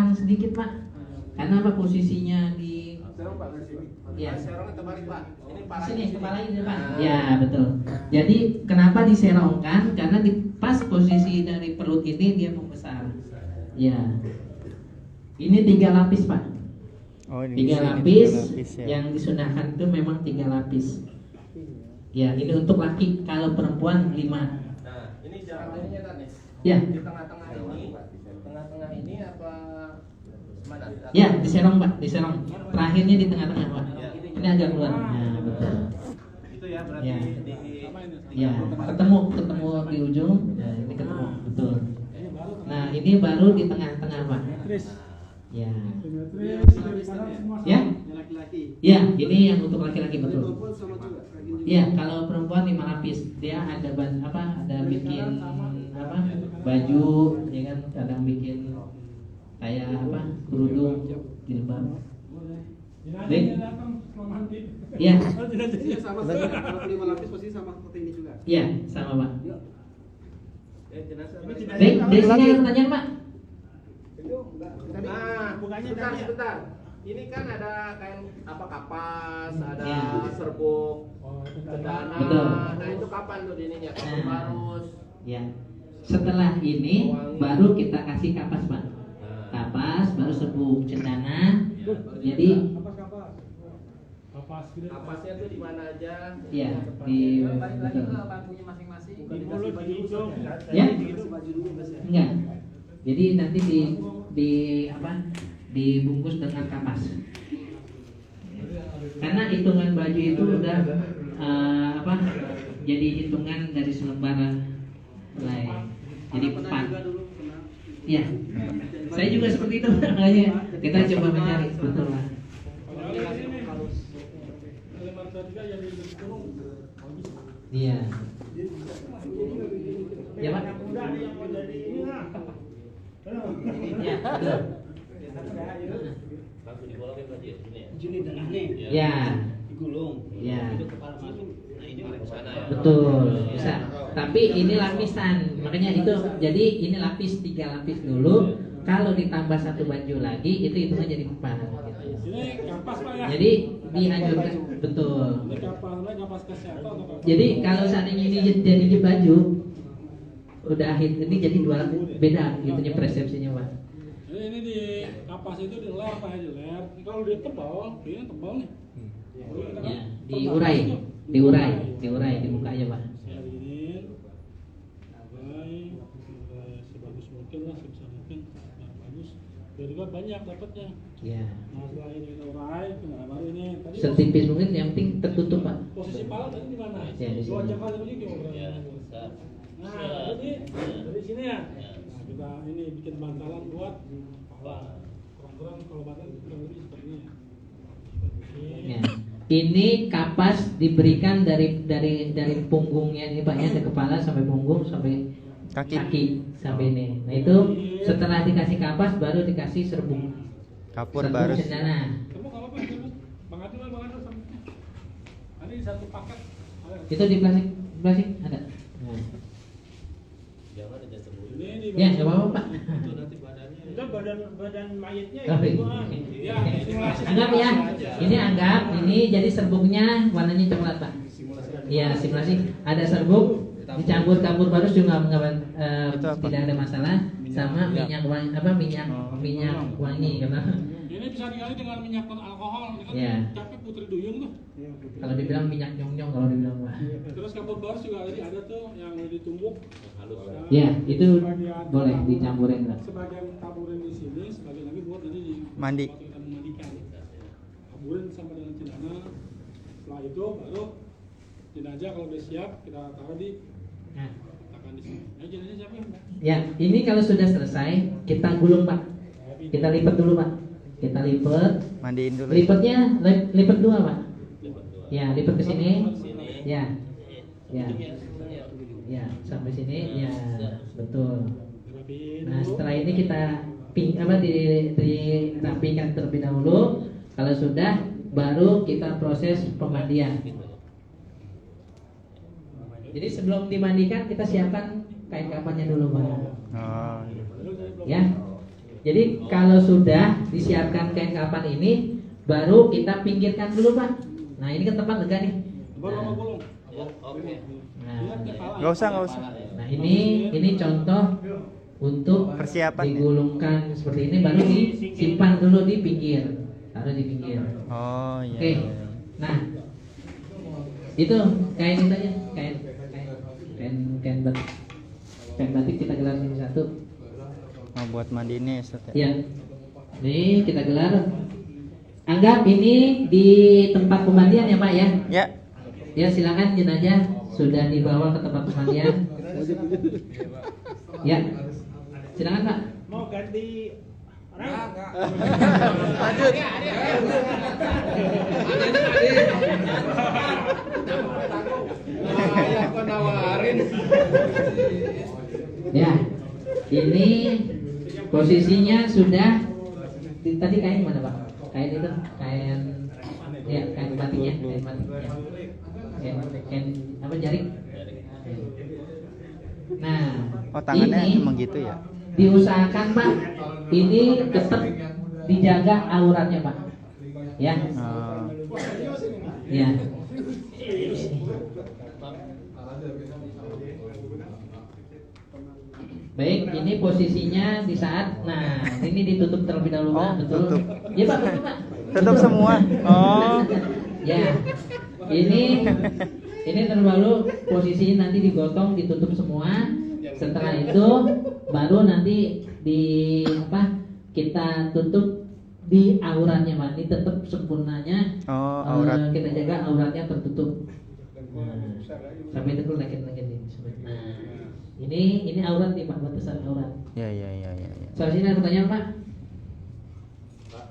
belakang sedikit Pak, karena apa posisinya di ya serongnya terbalik Pak. Ini parah sini kepalanya di depan. Ya betul. Jadi kenapa diserongkan? Karena di pas posisi dari perut ini dia membesar. Ya. Ini 3 lapis Pak. Oh, ini 3 lapis, ya. yang disunahkan itu memang 3 lapis. Ya, ini untuk laki. Kalau perempuan 5. Nah, ini jarak ininya kan nih. Ya. Di tengah-tengah ini apa mana? Ya, diserong Pak, diserong. Terakhirnya di tengah-tengah Pak. Ini agak keluar. Nah, betul. Itu ya berarti Ya. di Ya, ketemu di ujung. Nah, ini ketemu, betul. Nah, ini baru di tengah-tengah Pak. Ya. Ya. Ya, ini yang untuk laki-laki betul. Ya, kalau perempuan 5 lapis. Dia ada ada bikin baju, ya kan, kadang bikin kayak kerudung, jilbab. Baik. Ya. Sama kalau 5 lapis pasti sama seperti ini juga. Ya, sama Pak. jenazah. Baik, dari sini ada pertanyaan Pak. Nah, bukannya sebentar. Ini kan ada kain kapas, ada Ya. serbuk, cendana. Betul. Nah, itu kapan tuh ininya? Kapan barus? Ya. Setelah ini baru kita kasih kapas Pak. Kapas, baru serbuk, cendana. Jadi Kapasnya tuh di mana aja? ya di balik lagi betul. ke bangkunya masing-masing. Ya? Baju dulu Mas ya. Enggak. Jadi nanti dibungkus dengan kapas. Karena hitungan baju itu udah jadi hitungan dari selembar helai. Jadi 4. Iya. Saya juga seperti itu makanya kita coba mencari betul Pak. Iya. Ya Pak. Ya, betul. Langsung digolongin berarti ya sini ya. Juni tengah nih. Ya. Digulung. Ya. Itu kepala masuk. Nah, ini Ke sana ya. Betul, bisa. Tapi ini lapisan, makanya itu jadi ini lapis 3 lapis dulu. Kalau ditambah 1 baju lagi, itu hitungan jadi 4. Gitu. Ini kapas Pak ya. Jadi dianjurkan betul. Ini kapas kesehatan atau kapas? Jadi kalau seandainya ini jadi baju, udah ini jadi 2 lapis, beda gitunya persepsinya Pak. Jadi ini di kapas itu di ler Pak, di ler. Kalau dia tebal, ini tebal nih. Ya, diurai di mukanya Pak. Ini sebagus mungkin lah, sebisa mungkin. Nah, bagus. Biar juga banyak dapatnya. Ya. Nah, setelah ini kita urai, nah, baru ini tadi Setipis mungkin, yang penting tertutup Pak. posisi pala tadi di mana? Ya, di Dua sini. jam aja begini gimana? Ya, bisa. Nah, ini dari sini ya. Nah, kita ini bikin bantalan buat kepala. Kurang-kurang kalau bantalan kurang lebih seperti ini. Seperti ini. Ya. Ini kapas diberikan dari punggungnya ini Pak ya, dari kepala sampai punggung sampai kaki sampai ini. Nah itu setelah dikasih kapas baru dikasih serbuk. Kapur Serbuk baru. cendana. Kamu kalau apa? Bang Adil sama. Ada di satu paket. Ada. Itu di plastik ada. Nah. Jangan ada sebelum. Ini di Ya nggak apa-apa Pak. Itu nanti badannya. Udah badan mayatnya Oh, itu. iya. Ya, simulasi. Anggap ya, ini anggap ini jadi serbuknya warnanya coklat Pak. Iya simulasi. Ada serbuk dicampur barus juga tidak ada masalah sama minyak wangi minyak wangi karena Ini bisa diganti dengan minyak alkohol. Ini kan Iya. capek Putri Duyung tuh. kalau dibilang minyak nyong kalau dibilang Pak. Terus kapur baru juga tadi ada tuh yang ditumbuk. Halus. Ya itu boleh dicampurin Pak. Sebagian taburin di sini, sebagian lagi buat nanti di Mandi. waktu kita memandikan. Taburin sama dengan cendana. Setelah itu baru jenazah kalau udah siap kita taruh di Nah, letakkan di sini. Nah, jenazah siapa ya? ya ini kalau sudah selesai kita gulung Pak. Kita lipat dulu Pak. Kita lipat. Mandiin dulu. Lipatnya lipat 2 Pak. Lipat dua. Ya lipat ke sini. Sini. Ya. Ya. Ujungnya, ya. Ya, sampai sini ya, betul. Dirapiin Nah, dulu. setelah ini kita dirapikan terlebih dahulu. Kalau sudah baru kita proses pemandian. Jadi sebelum dimandikan kita siapkan kain kafannya dulu, Pak. Oh. Ya. Jadi kalau sudah disiapkan kain kafan ini, baru kita pinggirkan dulu Pak. Nah ini ke tempat lega nih. Bolong, bolong. Nah, Nggak usah. nah ini contoh untuk Persiapan ya? digulungkan seperti ini, baru disimpan dulu di pinggir, taruh di pinggir. Oh iya. Oke. iya. Nah itu kain itu aja, kain batik kita gelar ini satu. Oh, buat mandi ini Ustaz ya? Ya, ini kita gelar. Anggap ini di tempat pemandian ya Pak ya. Ya. Ya silakan jenazah sudah dibawa ke tempat pemandian. Ya, silakan Pak. Mau ganti orang? Ayah kok nawarin. Ya, ini posisinya sudah tadi kain mana Pak? Kain itu kain ya kain batiknya, kain batik ya. Kain apa jarik? Nah, Oh, tangannya ini emang gitu ya? diusahakan Pak, ini tetap dijaga auratnya Pak. Ya, Oh. ya. Baik, ini posisinya di saat, nah ini ditutup terlebih dahulu Pak, Oh, betul? tutup. Ya Pak, betul Pak. Tutup Betul. semua? Oh. Ya, ini terlebih dahulu posisi nanti digotong, ditutup semua. Setelah itu baru nanti kita tutup di auratnya Pak. Ini tetap sempurnanya. Oh, aurat. Kita jaga auratnya tertutup. Nah, sampai itu lagi nah, ini aurat nih Pak, batasan aurat. Ya. Soal sini ada pertanyaan Pak? Pak,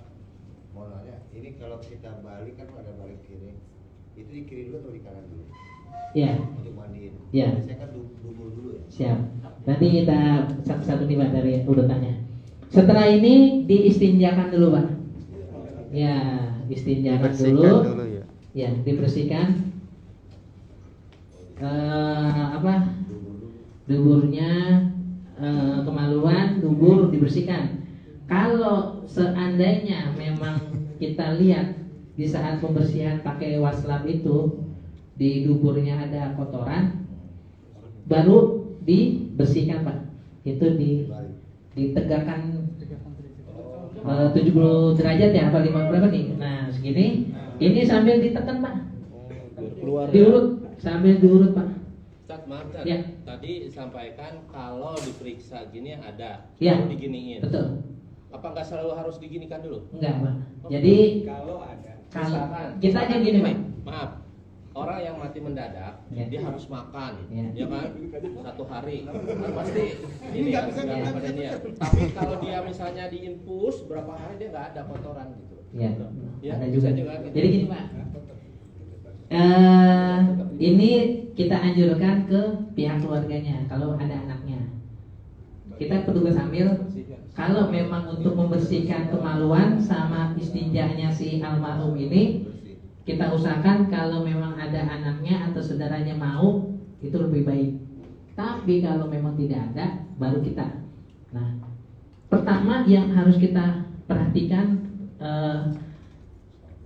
mau nanya, ini kalau kita balik kan ada balik kiri, itu di kiri dulu atau di kanan dulu? Ya, Untuk mandiin. Ya. Saya kan dubur dulu ya. siap. Nanti kita satu-satu nih Pak dari urutannya. Setelah ini diistinjakan dulu Pak. Ya, istinjakan Bersihkan dulu. dulu ya. Ya, dibersihkan. Duburnya, kemaluan, dubur dibersihkan. Kalau seandainya memang kita lihat di saat pembersihan pakai waslab itu di duburnya ada kotoran, baru dibersihkan Pak. Itu ditegakkan 70 derajat ya, apa 5 berapa nih? Nah segini, ini sambil ditekan Pak, diurut, sambil diurut Pak. Cat, maaf Cat. Ya. Tadi disampaikan kalau diperiksa gini ada, Ya. baru diginiin. Betul. Apa nggak selalu harus diginikan dulu? Enggak Pak. Jadi Kalau ada. kalau Misalkan, kita aja gini Pak. Maaf, orang yang mati mendadak, Ya. dia harus makan, Ya. ya kan? 1 hari, kan pasti ini kan segala badannya. Tapi kalau dia misalnya diinfus, berapa hari dia nggak ada kotoran gitu. Ya, Ya, ada bisa juga. juga gitu. Jadi gini Pak. Ini kita anjurkan ke pihak keluarganya kalau ada anaknya. Kita petugas amil, kalau memang untuk membersihkan kemaluan sama istinjanya si almarhum ini, kita usahakan kalau memang ada anaknya atau saudaranya mau, itu lebih baik. Tapi kalau memang tidak ada, baru kita. Nah, pertama yang harus kita perhatikan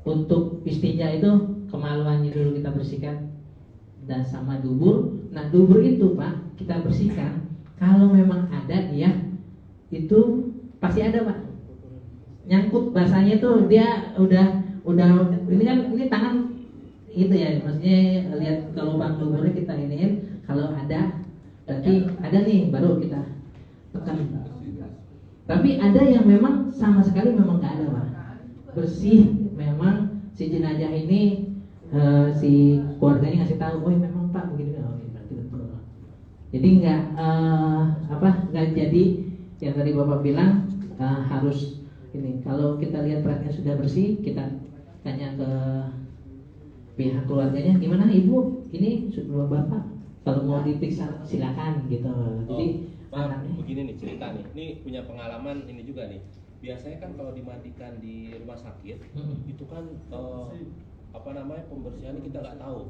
untuk istinja itu kemaluannya dulu kita bersihkan dan sama dubur. Nah, dubur itu Pak kita bersihkan. Kalau memang ada dia itu pasti ada Pak. Nyangkut bahasanya tuh dia udah ini kan ini tangan itu ya, maksudnya lihat ke lubang duburnya kita iniin, kalau ada berarti ada nih baru kita tekan. Tapi ada yang memang sama sekali memang nggak ada Pak. Bersih memang si jenazah ini si keluarganya ngasih tahu, oh memang Pak begini, oh berarti betul. Jadi nggak jadi yang tadi Bapak bilang harus ini. Kalau kita lihat perutnya sudah bersih, kita tanya ke pihak keluarganya, gimana Ibu? Ini sudah Bapak, kalau mau diperiksa silakan gitu. Jadi Maaf, begini nih cerita nih. Ini punya pengalaman ini juga nih. Biasanya kan kalau dimandikan di rumah sakit, itu kan pembersihannya kita nggak tahu.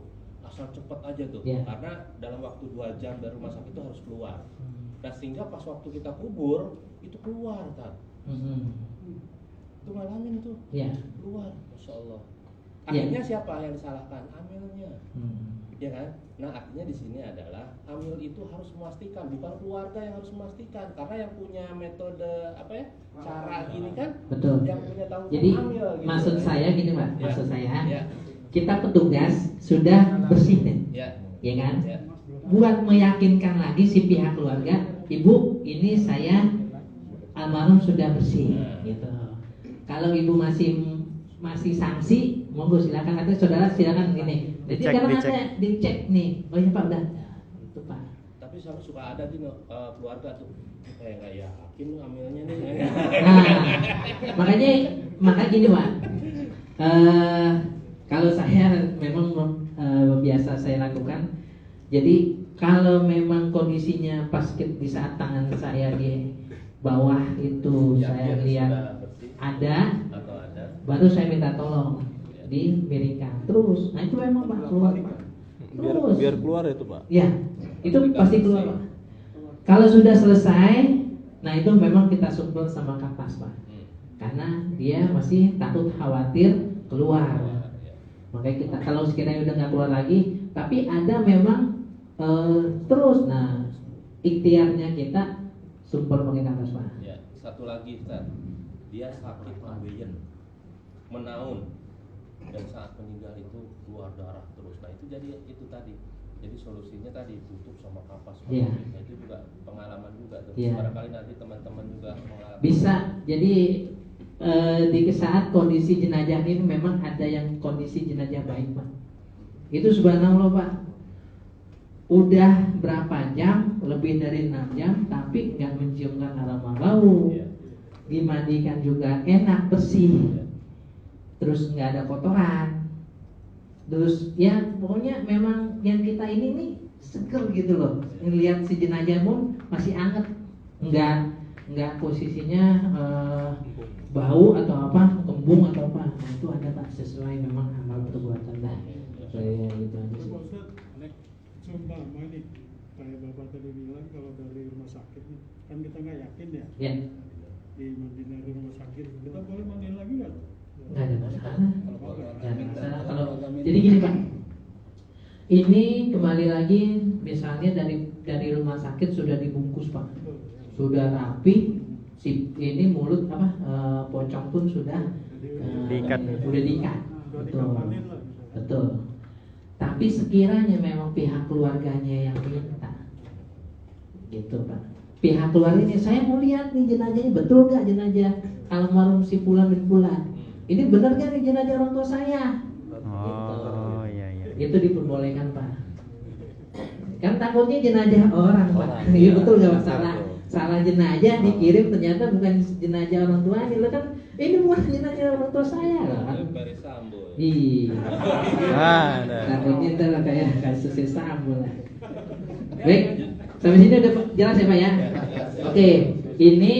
Asal cepet aja tuh. Yeah. Karena dalam waktu 2 jam dari rumah sakit itu harus keluar. Nah sehingga pas waktu kita kubur itu keluar kan. Itu ngalamin tuh. Ya. Keluar, masya Allah. Iya. Akhirnya siapa yang disalahkan? Hamilnya. Ya kan? Nah artinya di sini adalah hamil itu harus memastikan, bukan keluarga yang harus memastikan, karena yang punya metode apa ya, cara gini kan, Betul. yang punya tanggung jawab Jadi hamil. Gitu. maksud saya gini Pak, Ya. maksud saya Ya. kita petugas sudah bersih nih, Ya. ya kan? Ya. Buat meyakinkan lagi si pihak keluarga, ibu ini saya almarhum sudah bersih, gitu. Kalau ibu masih sanksi, monggo silakan, atau saudara silakan gini. Jadi Dicek, kalau dicek. ada dicek nih, oh iya Pak udah, itu Pak. Tapi suka ada di keluarga tuh kayak nggak yakin hamilnya nih. Nah, makanya gini Pak. Kalau saya memang biasa saya lakukan. Jadi kalau memang kondisinya pas di saat tangan saya di bawah itu Ya, saya biar lihat sudah bersih. ada, Atau ada. baru saya minta tolong dimiringkan terus. Nah itu memang Pak keluar Pak. Terus. Biar keluar itu Pak. Ya, itu pasti keluar Pak. Kalau sudah selesai, nah itu memang kita support sama kapas Pak. Karena dia masih takut khawatir keluar. Makanya kita kalau sekiranya udah nggak keluar lagi, tapi ada memang terus. Nah, ikhtiarnya kita support pakai kapas Pak. Ya, satu lagi Ustaz. Dia sakit ambeien, menaun, dan saat meninggal itu keluar darah terus. Nah itu jadi itu tadi. Jadi solusinya tadi tutup sama kapas. Iya. Nah, itu juga pengalaman juga tuh. Iya. Barangkali nanti teman-teman juga mengalami. Bisa. Jadi di saat kondisi jenazah ini memang ada yang kondisi jenazah baik Pak. Itu subhanallah Pak. Udah berapa jam, lebih dari 6 jam, tapi nggak menciumkan aroma bau. Iya. Dimandikan juga enak, bersih. Terus nggak ada kotoran. Terus ya pokoknya memang yang kita ini nih seger gitu loh. Ngelihat si jenazah pun masih anget. Nggak posisinya bau atau apa, kembung atau apa. Nah, itu ada Pak, sesuai memang amal perbuatan lah. Kayak gitu aja sih. Pak Ustadz, seumpama nih kayak Bapak tadi bilang kalau dari rumah sakit nih, kan kita nggak yakin ya Ya, di dari rumah sakit, kita boleh mandiin lagi nggak? nggak ada masalah. Nggak ada masalah. Kalau jadi gini Pak, ini kembali lagi misalnya dari rumah sakit sudah dibungkus Pak, sudah rapi, si ini mulut apa pocong pun sudah Diikat. udah diikat. Udah Betul. dikapanin lah. Betul. Tapi sekiranya memang pihak keluarganya yang minta, gitu Pak. Pihak keluarganya, saya mau lihat nih jenazahnya, betul nggak jenazah almarhum si Fulan bin Fulan? Ini benar nggak nih jenazah orang tua saya? Oh iya iya. Itu diperbolehkan Pak. Kan takutnya jenazah orang Pak. Orang, Iya iya. betul nggak Pak? Betul. Salah jenazah dikirim ternyata bukan jenazah orang tuanya. Lo kan ini bukan jenazah orang tua saya kan? Baris Sambo. Iya. Ada. Takutnya itu kayak kasusnya Sambo lah. Baik, sampai sini udah jelas ya Pak ya? Oke, ini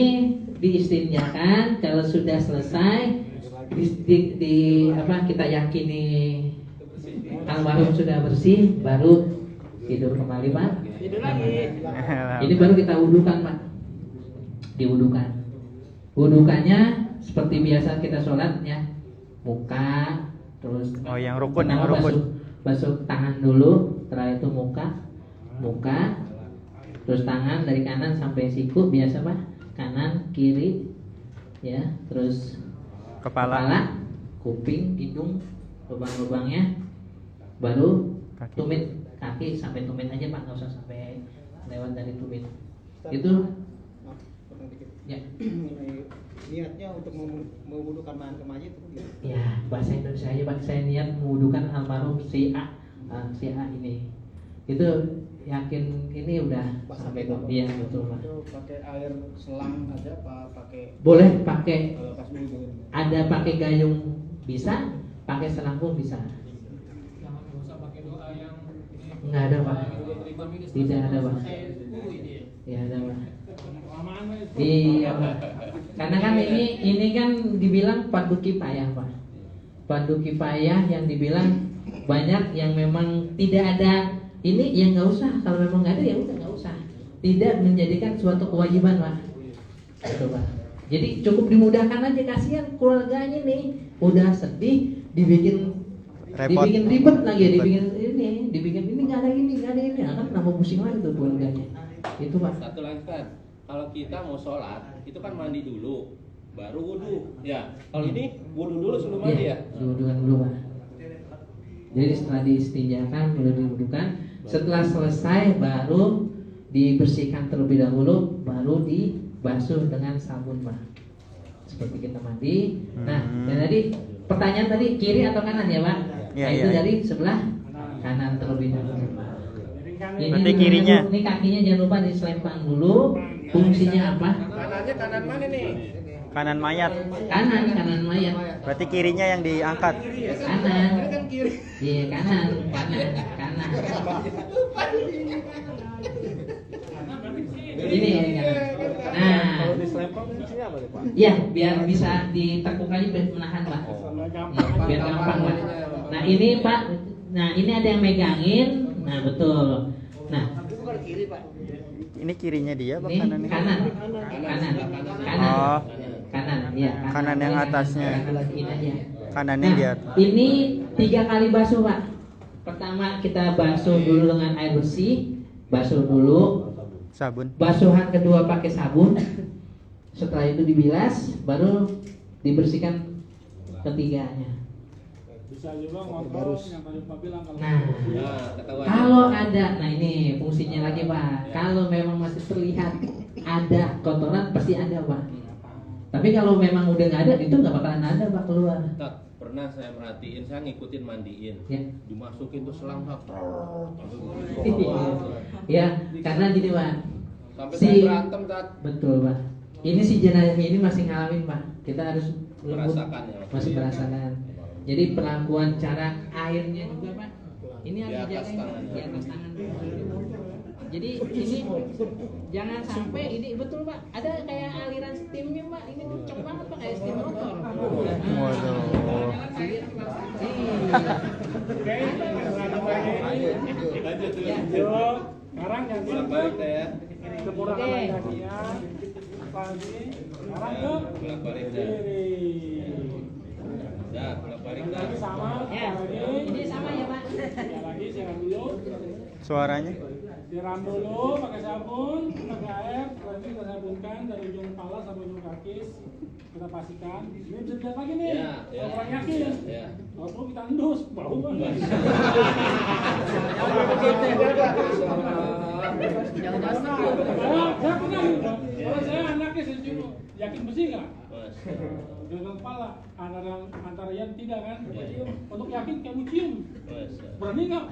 diistinjakan kalau sudah selesai kita yakini almarhum sudah bersih, baru tidur kembali Pak. Tidur lagi. Ini baru kita wudukan Pak. Diwudukan. Wudukannya seperti biasa kita sholat ya, muka, terus Oh yang rukun, yang pertama rukun. basuh tangan dulu, setelah itu muka, terus tangan dari kanan sampai siku biasa Pak, kanan kiri, ya, terus Kepala. kuping, hidung, lubang-lubangnya, baru Kaki. tumit kaki sampai tumit aja Pak, nggak usah sampai lewat dari tumit. Itu Maaf, potong dikit. ya. Niatnya untuk mewudukan mayit itu gimana? Ya, bahasa Indonesia aja Pak. Saya niat mewudukan almarhum si A ini. Itu yakin ini udah sampai ke dia betul Pak. Itu pakai air selang aja apa pakai Boleh pakai, pas wudhu? ada pakai gayung bisa, pakai selang pun bisa. Nggak ada Pak. Tidak ada Pak. Tidak ada Pak. Iya Pak. Karena kan ini kan dibilang fardu kifayah Pak. Fardu kifayah yang dibilang banyak yang memang tidak ada ini yang nggak usah. Kalau memang nggak ada ya udah nggak usah. Tidak menjadikan suatu kewajiban Pak. Gitu Pak. Jadi cukup dimudahkan aja, kasihan keluarganya nih udah sedih dibikin Repot. dibikin ribet lagi, dibikin ini nggak ada ini, nah, kan nambah pusing lagi tuh keluarganya. Itu Pak. Satu lagi kan, kalau kita mau sholat itu kan mandi dulu, baru wudhu. Ya, kalau ini wudhu dulu sebelum mandi ya. Diwudukan dulu Pak. Jadi setelah diistinjakan, baru diwudukan. Setelah selesai baru dibersihkan terlebih dahulu, baru dibasuh dengan sabun Pak. Seperti kita mandi. Nah, dan tadi pertanyaan tadi kiri atau kanan ya Pak? Iya, Nah, itu iya. dari sebelah kanan terlebih dahulu. Berarti kirinya. Ini kakinya jangan lupa diselempang dulu. Fungsinya apa? Kanannya kanan mana nih? Kanan mayat. Kanan mayat. Berarti kirinya yang diangkat. Kanan. Iya kanan. Ini yang kanan. Nah, Kalau diselempang fungsinya apa Pak? ya biar bisa ditekuk aja biar menahan Pak. Biar gampang Pak. Nah ini Pak, nah ini ada yang megangin. Nah betul. Nah Ini kirinya dia apa ini kanannya? kanan. Oh. Kanan, iya. Kanan yang atasnya. Kanan ini aja. Kanannya Nah, di atas. ini 3 kali basuh Pak. Pertama kita basuh dulu dengan air bersih, basuh dulu. Sabun. Basuhan kedua pakai sabun. Setelah itu dibilas, baru dibersihkan ketiganya. Bisa juga ngontrol yang tadi Pak bilang kalau Nah, ketahuan. kalau ada, nah ini fungsinya lagi Pak. Kalau memang masih terlihat ada kotoran, pasti ada Pak. Tapi kalau memang udah nggak ada, itu nggak bakalan ada Pak keluar. Tak, pernah saya merhatiin, saya ngikutin mandiin, Ya. dimasukin tuh selang tak, Ya, karena gini Pak. sampai Si- saya berantem tak, Betul Pak. Ini si jenazah ini masih ngalamin Pak. Kita harus merasakan ya. masih merasakan. Jadi perlakuan cara airnya juga Pak. Ini Di harus atas dijagain Pak. tangan. Di atas tangan. Jadi ini jangan sampai ini betul Pak. Ada kayak aliran steamnya Pak. Ini kenceng banget Pak kayak steam motor. Waduh. Yo, sekarang yang Bolak balik teh ya. kekurangan Oke. kakinya pagi, sekarang ke Bolak balik teh. kiri. Ya, bolak balik teh. Lagi sama, Ya, lagi. ini sama ya Pak. Ya lagi siram dulu. Suaranya. Siram dulu pakai sabun, pakai air, nanti kita sabunkan dari ujung kepala sampai ujung kaki. Kita pastikan. Ini bisa dilihat lagi nih. Ya, ya. Kalau kurang yakin. Ya. Kalau perlu kita endus, bau banget. Saya pernah gitu. Kalau saya anaknya saya cuma yakin bersih nggak? Mas. Dengan kepala antara yang tidak kan? Ya. Cium. Untuk yakin kamu cium. Mas. Berani nggak?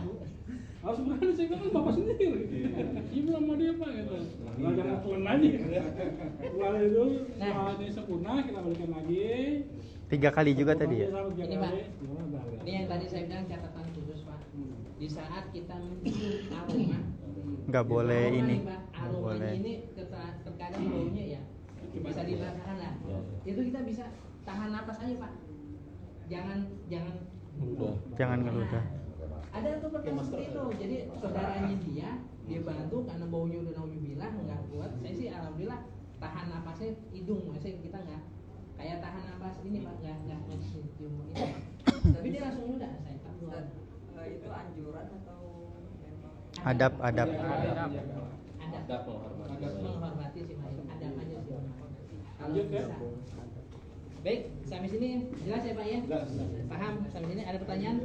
Harus berani, saya bilang kan bapak sendiri. Cium sama dia Pak gitu. Nah, jangan pelan aja. Setelah itu, setelah ini sempurna kita balikan lagi. 3 kali juga tadi ya. Ini Pak. Ini yang tadi saya bilang catatan khusus Pak. Di saat kita mencium aroma, Nggak boleh aroma ini. nih, Pak. Nggak Aromanya boleh. ini terkadang baunya ya bisa dirasakan lah. Itu kita bisa tahan napas aja Pak. Jangan Jangan ngeludah. ada tuh pertanyaan seperti itu. Jadi saudaranya dia bantu karena baunya udah nauzubillah nggak kuat. Saya sih alhamdulillah tahan napasnya hidung, maksudnya kita nggak kayak tahan napas ini Pak, nggak cium ini. Tapi dia langsung udah saya tahu. Itu anjuran atau memang Adab. Ada Adab menghormati. menghormati sih Mas. Ada aja sih. Kalau Lanjut, ya. bisa. Baik, sampai sini jelas ya Pak ya? Paham? Sampai sini ada pertanyaan?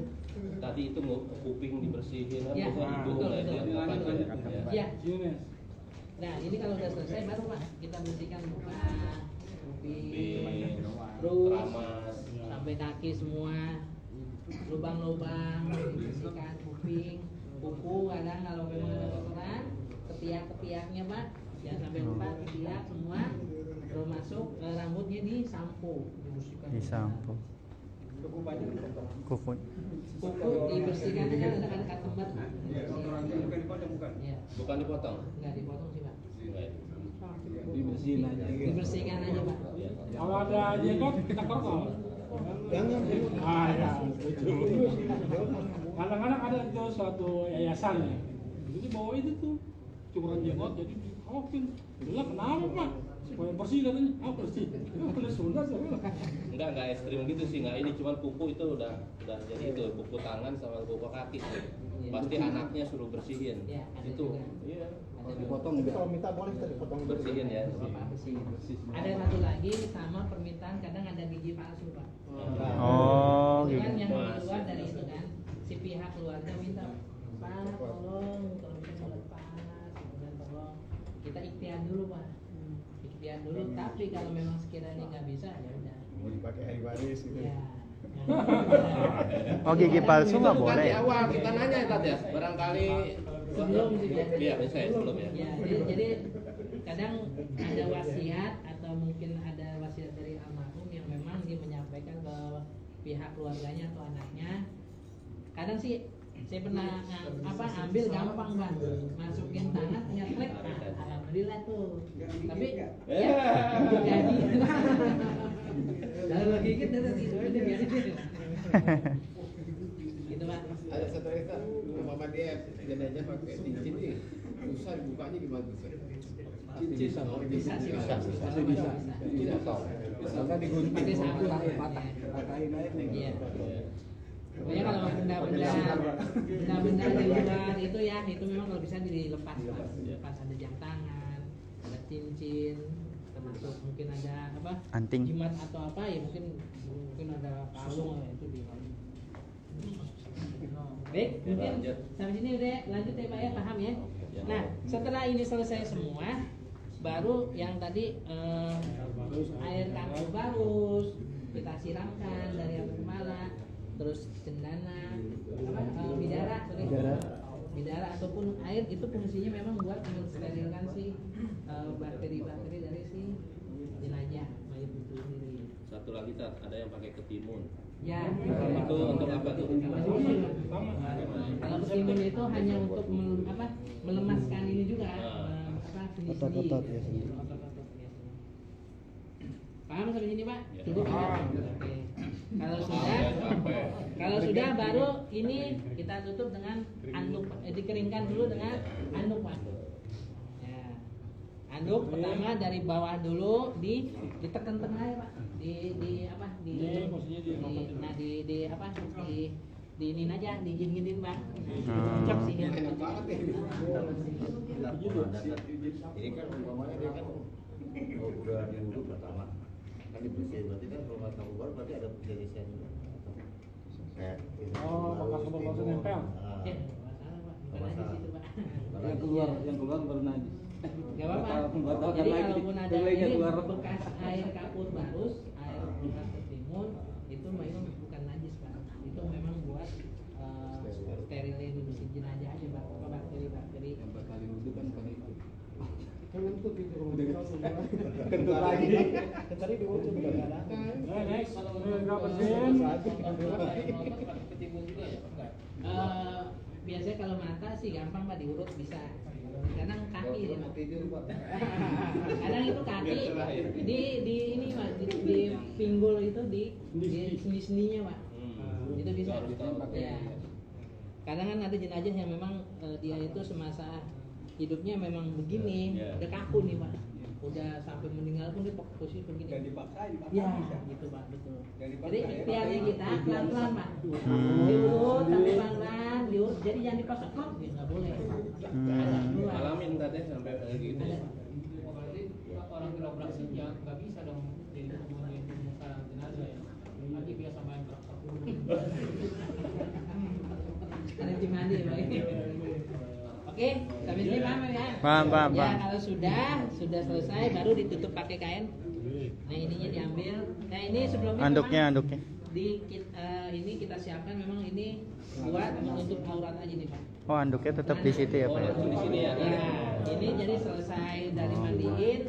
Tadi itu kuping dibersihin kan, Ya, bukan hidung betul, lah itu betul. yang apa itu ya. Ya. Sini. Nah, ini kalau udah selesai baru Pak kita bersihkan muka, Kuping, terus keramas. sampai kaki semua, lubang-lubang dibersihkan, kuping, kuku kadang kalau memang ada kotoran, ketiak-ketiaknya Pak, jangan sampai lupa ketiak semua, termasuk rambutnya disampo, dibersihkan. Disampo. Kuku. Kuku dibersihkan aja ada kat tempat. Ya, Bukan dipotong. nggak dipotong sih Pak. Enggak. Dibersihin aja. Dibersihkan aja Pak. Kalau ada jenggot kita korkol. Jangan. Ah ya, setuju. Kadang-kadang ada tuh suatu yayasan ya. Jadi bawa itu tuh cukuran jenggot jadi dikokin. Bilang kenapa Pak? Supaya bersih katanya. Ah bersih. Udah Sunda sih. Enggak ekstrim gitu sih, enggak ini cuman kuku itu udah jadi itu kuku tangan sama kuku kaki. Pasti anaknya suruh bersihin. Ya, ada Itu. juga. Iya. Ada Dipotong Tapi kalau minta boleh kita dipotong dulu. bersihin ya. Bapak bersih. Ada satu lagi sama permintaan kadang ada gigi palsu pak. Oh, Itu gitu. kan yang keluar dari itu kan si pihak keluarga minta Pak tolong kalau bisa buat panas kemudian tolong kita ikhtiar dulu pak ikhtiar dulu tapi kalau memang sekiranya nggak bisa ya udah Mau dipakai hari waris gitu. ya. Oh, gigi palsu nggak boleh. Di awal kita nanya ya Tat ya, barangkali Sebelum sih, ya. Iya, bisa ya sebelum ya. Ya, jadi kadang ada wasiat atau mungkin ada wasiat dari almarhum yang memang dia menyampaikan ke pihak keluarganya atau anaknya. Kadang sih saya pernah ambil gampang pak, masukin tangan tinggal klik, nah, alhamdulillah tuh. Tapi ya jadi kalau gigit terus itu aja biarin. Gitu pak. Ada satu lagi kan, Mama dia jenazah pakai cincin nih, susah dibukanya gimana tuh? Bisa. Bisa sih Bisa. pak. Bisa. Misalkan digunting, Pakai sabun. patahin aja nih. Iya. Pokoknya kalau benda-benda di luar itu ya itu memang kalau bisa dilepas pak. Lepas ada jam tangan, ada cincin, termasuk mungkin ada apa? Anting. Jimat atau apa ya mungkin ada kalung ya, itu di. Baik, mungkin sampai sini udah lanjut ya Pak ya, paham ya? Nah, setelah ini selesai semua, baru yang tadi air kapur barus kita siramkan dari atas kepala, terus cendana, bidara ataupun air itu fungsinya memang buat mensterilkan si bakteri-bakteri dari si jenazah mayat itu sendiri. Satu lagi Tat, ada yang pakai ketimun. Ya, Itu untuk apa tuh? kalau ketimun itu hanya untuk melemaskan ini juga, sendi-sendi. Otot-otot ya, sendi. Otot-otot biasanya. Paham sampai sini Pak? Ya. Cukup ya? Oke. Kalau sudah baru ini kita tutup dengan anduk, dikeringkan dulu dengan anduk Pak. Ya. Anduk pertama dari bawah dulu ditekan tengah ya Pak. Di ini aja diginin Pak. Cocok sih ya. Ini kan umpamanya dia kan udah diurut pertama kan dibersihin, berarti kan kalau nggak tahu baru berarti ada perselisihan juga. Kayak ini Bekas nempel. Ya, masalah Pak. Bukan aja situ Pak. Yang keluar baru najis. Gak apa-apa. Jadi kalaupun ada ini bekas air kapur barus, air bekas ketimun, itu memang bukan najis Pak. Itu memang buat sterilin mesin jenazah aja Pak. Bakteri-bakteri. Yang berkali wudhu kan pakai itu. Kentut gitu. Kentut lagi. Tadi diurut juga nggak ada. Next. Nggak bersihin. Ketimun juga ya? Enggak. Biasanya kalau mata sih gampang Pak diurut bisa. Kadang kaki ya Pak. Kadang itu kaki di ini Pak, di pinggul itu di sendi-sendinya Pak. Itu bisa. Ya. Kadang kan ada jenazah yang memang dia itu semasa hidupnya memang begini, udah kaku nih Pak. Udah sampai meninggal pun dia posisi begini. Dan dipaksa Ya, gitu Pak, betul. Jadi ikhtiarnya kita pelan-pelan Pak. Diurut sampai pelan-pelan, diurut. Jadi jangan dipaksa kok, ya nggak boleh. Ada keluar. Alamin Tat ya sampai kayak gitu. Ada. Berarti orang kiropraktik ya nggak bisa dong jadi hubungan muka jenazah ya. Lagi biasa main praktek. Ada tim mandi ya Pak. Oke, sampai sini paham ya? Paham. Ya, kalau sudah selesai baru ditutup pakai kain. Nah, ininya diambil. Nah, ini sebelumnya Anduknya. ini kita siapkan memang ini buat menutup aurat aja nih Pak. Oh, anduknya tetap di situ ya Pak ya? Di sini ya. Ya, ini jadi selesai dari mandiin,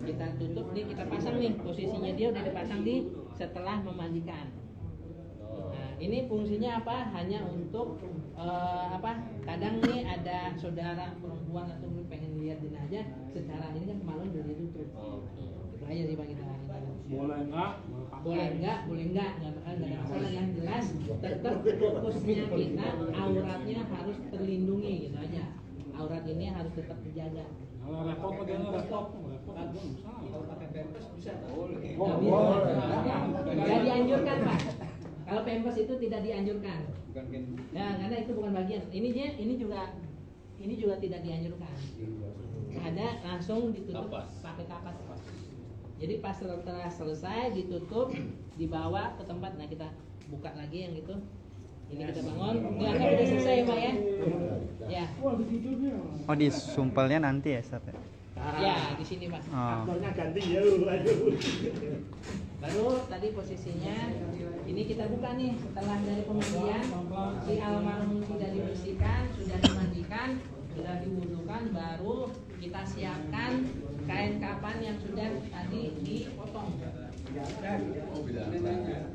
kita tutup nih, kita pasang nih, posisinya dia udah dipasang di setelah memandikan. Nah, ini fungsinya apa? Hanya untuk kadang nih ada saudara perempuan atau pengen lihat jenazah, secara ini kan malam udah ditutup. Itu aja sih Pak kita. Boleh enggak? Boleh enggak ada masalah. Yang jelas tetap fokusnya kita auratnya harus terlindungi gitu aja. Aurat ini harus tetap dijaga. Kalau repot mah dia repot aja usah. Kalau pakai pampers bisa boleh. Nggak bisa. Nggak dianjurkan Pak. Kalau pampers itu tidak dianjurkan. Bukan kan? Ya, karena itu bukan bagian. Ini juga tidak dianjurkan. Ada langsung ditutup Kapas. pakai kapas. Jadi pas setelah selesai ditutup, dibawa ke tempat. Nah kita buka lagi yang itu. Ini kita bangun. Dianggap udah selesai Pak ya. Ya. Wah, di tidurnya. Oh, disumpelnya nanti ya, Ustaz? Ya di sini Pak. Oh. Ganti ya, aduh. Baru tadi posisinya ini kita buka nih setelah dari pemandian si almarhum sudah dibersihkan, sudah dimandikan, sudah diwudukan, baru kita siapkan kain kafan yang sudah tadi dipotong.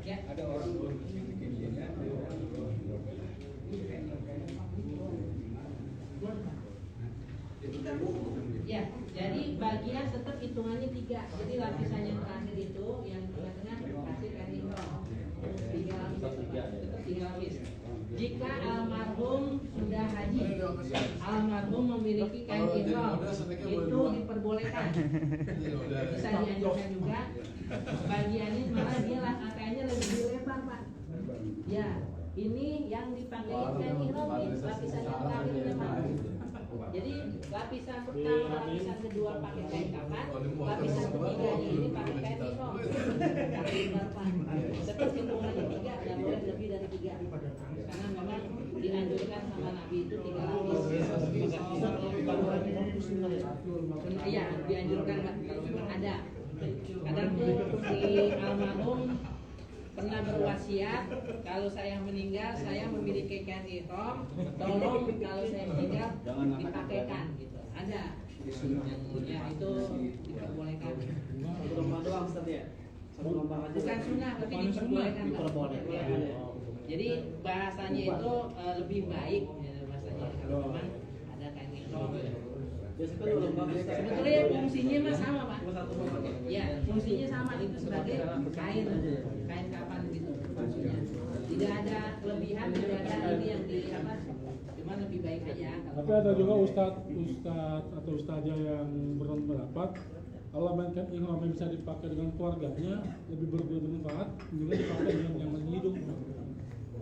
Ya. Ada orang bikinnya. Ya, jadi bagian tetap hitungannya 3. Jadi lapisan yang terakhir itu yang tengah-tengah kasih kain ihram. 3 lapis, tetap 3 lapis. Jika almarhum sudah haji, almarhum memiliki kain ihram, itu diperbolehkan. Bisa dianjurkan juga. Bagiannya malah dia kainnya lebih lebar Pak. Ya, ini yang dipakai kain ihram nih, lapisan yang terakhirnya Pak. Jadi lapisan pertama, lapisan kedua pakai kain kafan, lapisan ketiganya ini pakai kain ihram. Tetap hitungannya 3, nggak boleh lebih dari 3. Karena memang dianjurkan sama Nabi itu 3 lapis. Iya, dianjurkan Pak kalau memang ada. Kadang tuh si almarhum pernah berwasiat, kalau saya meninggal saya memiliki kain ihram, tolong kalau saya meninggal dipakaikan gitu. Ada yang itu diperbolehkan. Satu lomba doang Ustaz ya. Satu lomba aja. Bukan sunnah tapi diperbolehkan Pak. Ya. Jadi bahasanya itu lebih baik ya, bahasanya kalau memang ada kain ihram. Biasanya kan lomba Sebetulnya fungsinya mah sama Pak. Ya, fungsinya sama, itu sebagai kain kafan gitu fungsinya. Tidak ada kelebihan, tidak ada ini yang di apa. Cuman lebih baik aja. Tapi ada juga ustadz atau ustazah yang berpendapat kalau mainkan ihram yang bisa dipakai dengan keluarganya lebih bermanfaat juga dipakai dengan yang masih hidup.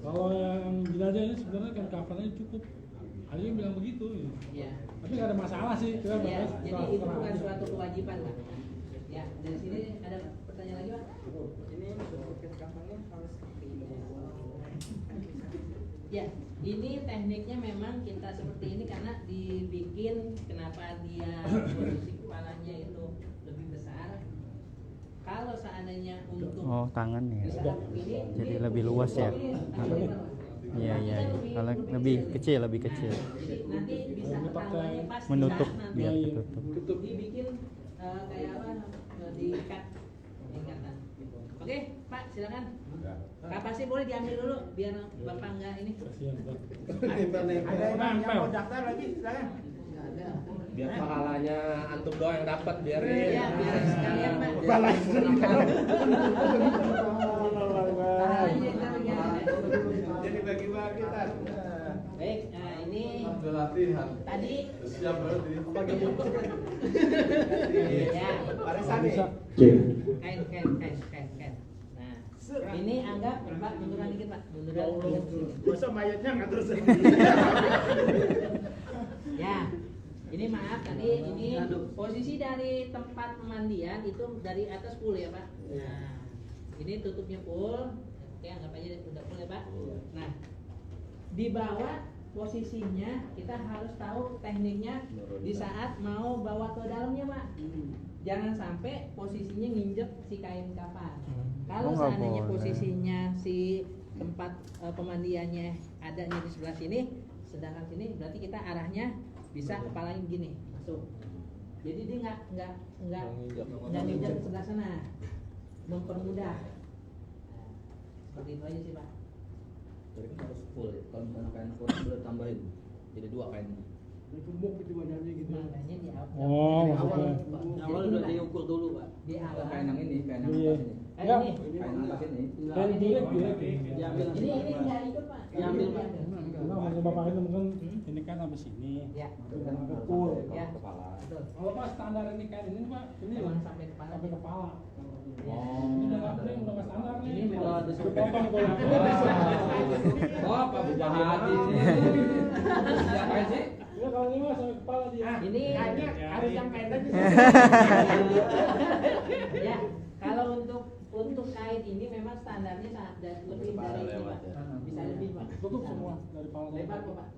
Kalau yang jenazah ini sebenarnya kan kafannya cukup. Ada yang bilang begitu. Ya. Tapi nggak ada masalah sih. Kita Ya, bahas jadi itu bukan suatu kewajiban Pak. Ya, dari sini ada pertanyaan lagi Pak? Ini bentuk kafannya harus seperti ini. Ya, ini tekniknya memang kita seperti ini karena dibikin kenapa dia posisi kepalanya itu lebih besar. Kalau seandainya untuk tangan ya. di saat ini Jadi lebih luas ya. Iya. Kalau lebih kecil. Jadi nanti bisa ketahuannya pas Menutup di saat biar nanti tertutup. dibikin kayak apa diikat ikatan. Oke, Pak, silakan. Kapasnya boleh diambil dulu biar Bapak enggak ini. kasihan Pak. Ada yang mau daftar lagi silakan. Biar pahalanya antum doang yang dapat biar Ya, biar sekalian Pak. Jadi bagi-bagi kita. Baik, nah ini latihan. tadi Siap berarti. ya Barisan nih. kain. Nah, ini anggap Pak munduran dikit Pak, munduran dikit sini. Masa mayatnya ngatur sendiri. Ya, ini maaf tadi ini posisi dari tempat pemandian itu dari atas full ya Pak. Nah, ini tutupnya full. Oke, anggap aja udah full ya Pak. Nah, di bawah posisinya kita harus tahu tekniknya di saat mau bawa ke dalamnya Pak. Jangan sampai posisinya nginjek si kain kafan. Kalau nggak seandainya boleh. posisinya si tempat pemandiannya adanya di sebelah sini, sedangkan sini berarti kita arahnya bisa kepalanya gini masuk. Jadi dia nggak nginjak ke sebelah sana, mempermudah. Nah, seperti itu aja sih Pak. Jadi kan harus full ya. Kalau misalnya kain kurang boleh tambahin. Jadi 2 kainnya. Gemuk gitu badannya gitu. Makanya di awal. Oh, Di maksudnya. Awal udah diukur dulu, Pak. Di awal. Kain yang ini, kain yang Iya. atas ini. Enggak. Ini. Kain atas ini. Kain direct. Ini nggak ikut Pak. Diambil, Pak. Karena maksud bapak itu mungkin ini kan sampai sini. Ya. Dengan pukul. Ya. Betul. Kalau pak standar ini kan ini pak, ini Memang sampai kepala. sampai kepala. Oh. Ini udah nggak standar nih. Ini kalau ada potong kalau Oh, Pak Bupati. Siapa sih? ya kalau ini mah sampai kepala dia. Ini Harus yang pendek. ya, kalau untuk kain ini memang standarnya lebih dari ini, Pak. Bisa lebih, Pak. Tutup semua dari kepala. Lebar kok, Pak.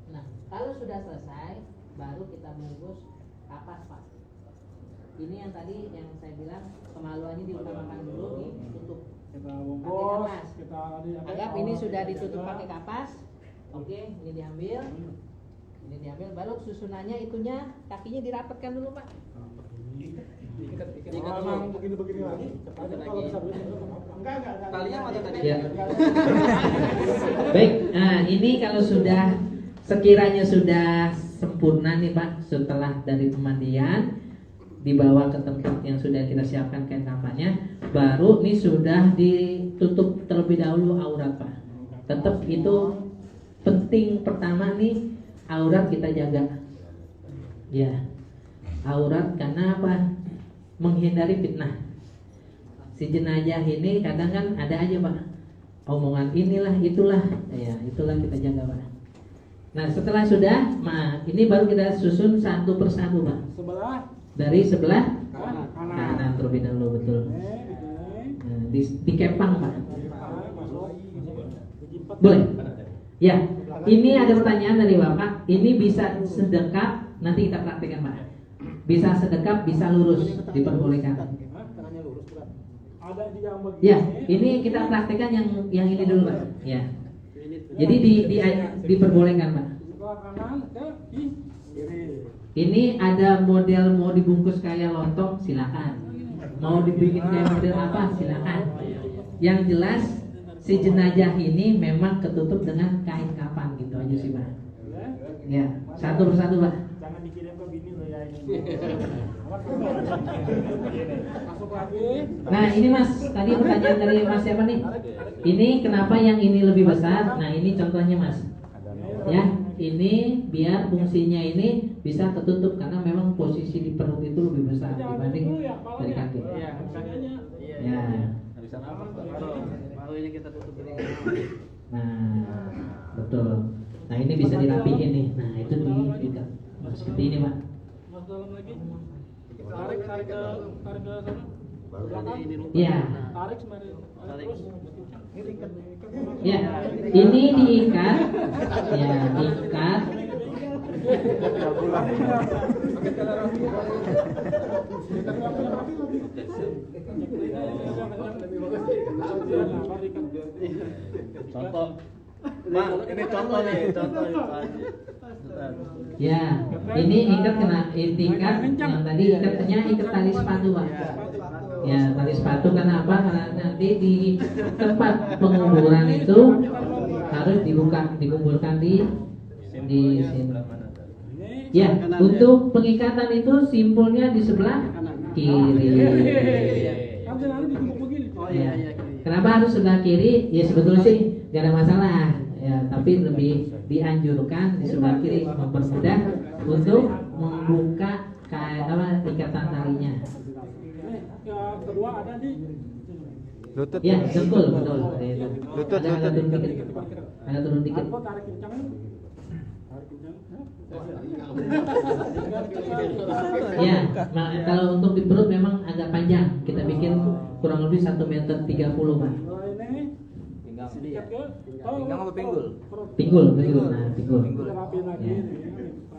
Nah, kalau sudah selesai, baru kita bungkus kapas, Pak. Ini yang tadi yang saya bilang kemaluannya diutamakan dulu, ditutup. Kita Pakai bungkus, kapas. kita Anggap ini sudah ditutup pakai kapas. Oke, ini diambil. Ini diambil, baru susunannya itunya kakinya dirapatkan dulu, Pak. Kalau memang begini-begini lagi, kalau bisa begini, enggak. Talinya mana tadi? Ya. Baik, nah ini kalau sudah sekiranya sudah sempurna nih Pak, setelah dari pemandian dibawa ke tempat yang sudah kita siapkan kain kafannya, baru nih sudah ditutup terlebih dahulu aurat Pak. Tetap itu penting, pertama nih aurat kita jaga. Ya, aurat karena apa? Menghindari fitnah. Si jenazah ini kadang kan ada aja Pak omongan inilah itulah, ya itulah kita jaga Pak. Nah setelah sudah, ini baru kita susun satu persatu Pak. Sebelah Dari sebelah kanan. terlebih dahulu, betul. Nah, dikepang Pak. Boleh? Ya, ini ada pertanyaan dari Bapak. Ini bisa sedekap, nanti kita praktikkan Pak. Bisa sedekap, bisa lurus, diperbolehkan. Tangannya lurus berat. Ada di yang begini. Ya, ini kita praktekkan yang ini dulu Pak. Ya. Jadi diperbolehkan Pak. Sebelah kanan ke kiri. Ini ada model mau dibungkus kayak lontong, silakan. Mau dibikin kayak model apa, silakan. Yang jelas si jenazah ini memang ketutup dengan kain kafan gitu aja sih Pak. Ya, satu persatu Pak. Jangan dikirim ke bini lo ya ini. Masuk lagi. Nah ini Mas, tadi pertanyaan dari Mas siapa nih? Ini kenapa yang ini lebih besar? Nah ini contohnya Mas. Ya, ini biar fungsinya ini bisa ketutup karena memang posisi di perut itu lebih besar dibanding dari kaki. Ya. Baru ini kita tutup dulu. Nah, betul. Nah ini bisa dirapihin nih. Nah itu diikat seperti ini Pak. Mas dalam lagi. Tarik ke sana. Belakang. Ya. Tarik semari. Terus. Ya, ini diikat. Ya, diikat. Contoh. Pak, ini contoh nih, contoh Pak. Ya, ini ikat yang tadi ikatnya ikat tali sepatu Pak. Ya, tali sepatu kenapa? Karena nanti di tempat penguburan itu harus dikumpulkan di sini. Ya, untuk pengikatan itu simpulnya di sebelah kiri. Ya. Kenapa harus sebelah kiri? Ya sebetulnya sih gak ada masalah. Ya, tapi lebih dianjurkan di sebelah kiri mempermudah untuk membuka ikatan talinya. Yang kedua ada di Lutut. Ya, betul. Lutut. Agak turun dikit. Agak turun dikit. Aku tarik kencang. Ya, kalau untuk di perut memang agak panjang. Kita bikin kurang lebih 1,30 meter Pak. Pinggang. Sedikit ke Pinggang apa pinggul? Pinggul. Nah, pinggul. Rapiin lagi. Ya.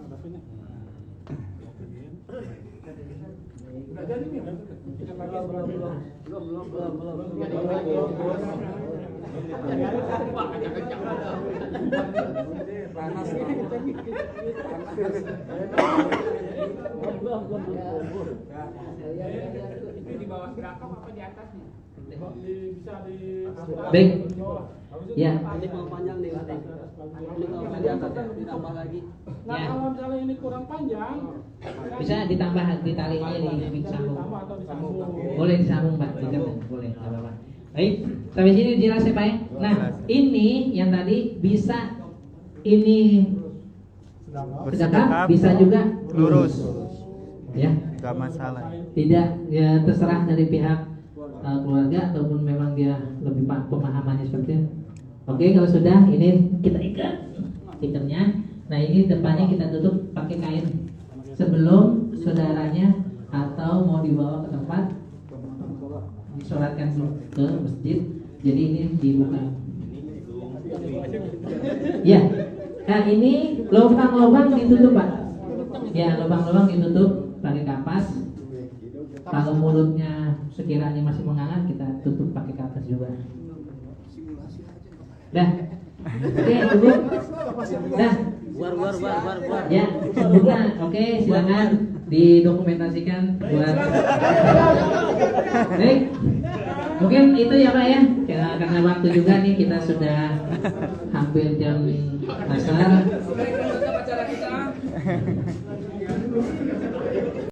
Rapiin. Udah jadi nih. Panas. Itu di bawah seragam apa di atasnya? Bisa di Baik. Ya. Ini kalau panjang nih, ini kalau bisa diangkat ya, ditambah lagi. Nah, Ya. kalau misalnya ini kurang panjang, Bisa ditambah di talinya disambung. ditambah atau disambung. Boleh disambung Pak, boleh, nggak apa-apa. Baik, sampai sini jelas ya Pak ya. Nah, ini yang tadi bisa ini tegak, bisa juga lurus. Ya, Gak masalah. tidak, ya terserah dari pihak keluarga ataupun memang dia lebih pemahamannya seperti itu. Oke, kalau sudah ini kita ikat stikernya. Nah, ini depannya kita tutup pakai kain sebelum saudaranya atau mau dibawa ke tempat disolatkan ke masjid. Jadi ini dibuka. Ya, nah ini lubang-lubang ditutup Pak. Ya, lubang-lubang ditutup pakai kapas. Kalau mulutnya sekiranya masih menganga, kita tutup pakai kapas juga. Dah. Oke, Ibu. Dah. Buar. Ya, buka. Oke, silakan didokumentasikan buat. Baik. Mungkin itu ya Pak ya. Karena waktu juga nih kita sudah hampir jam asar.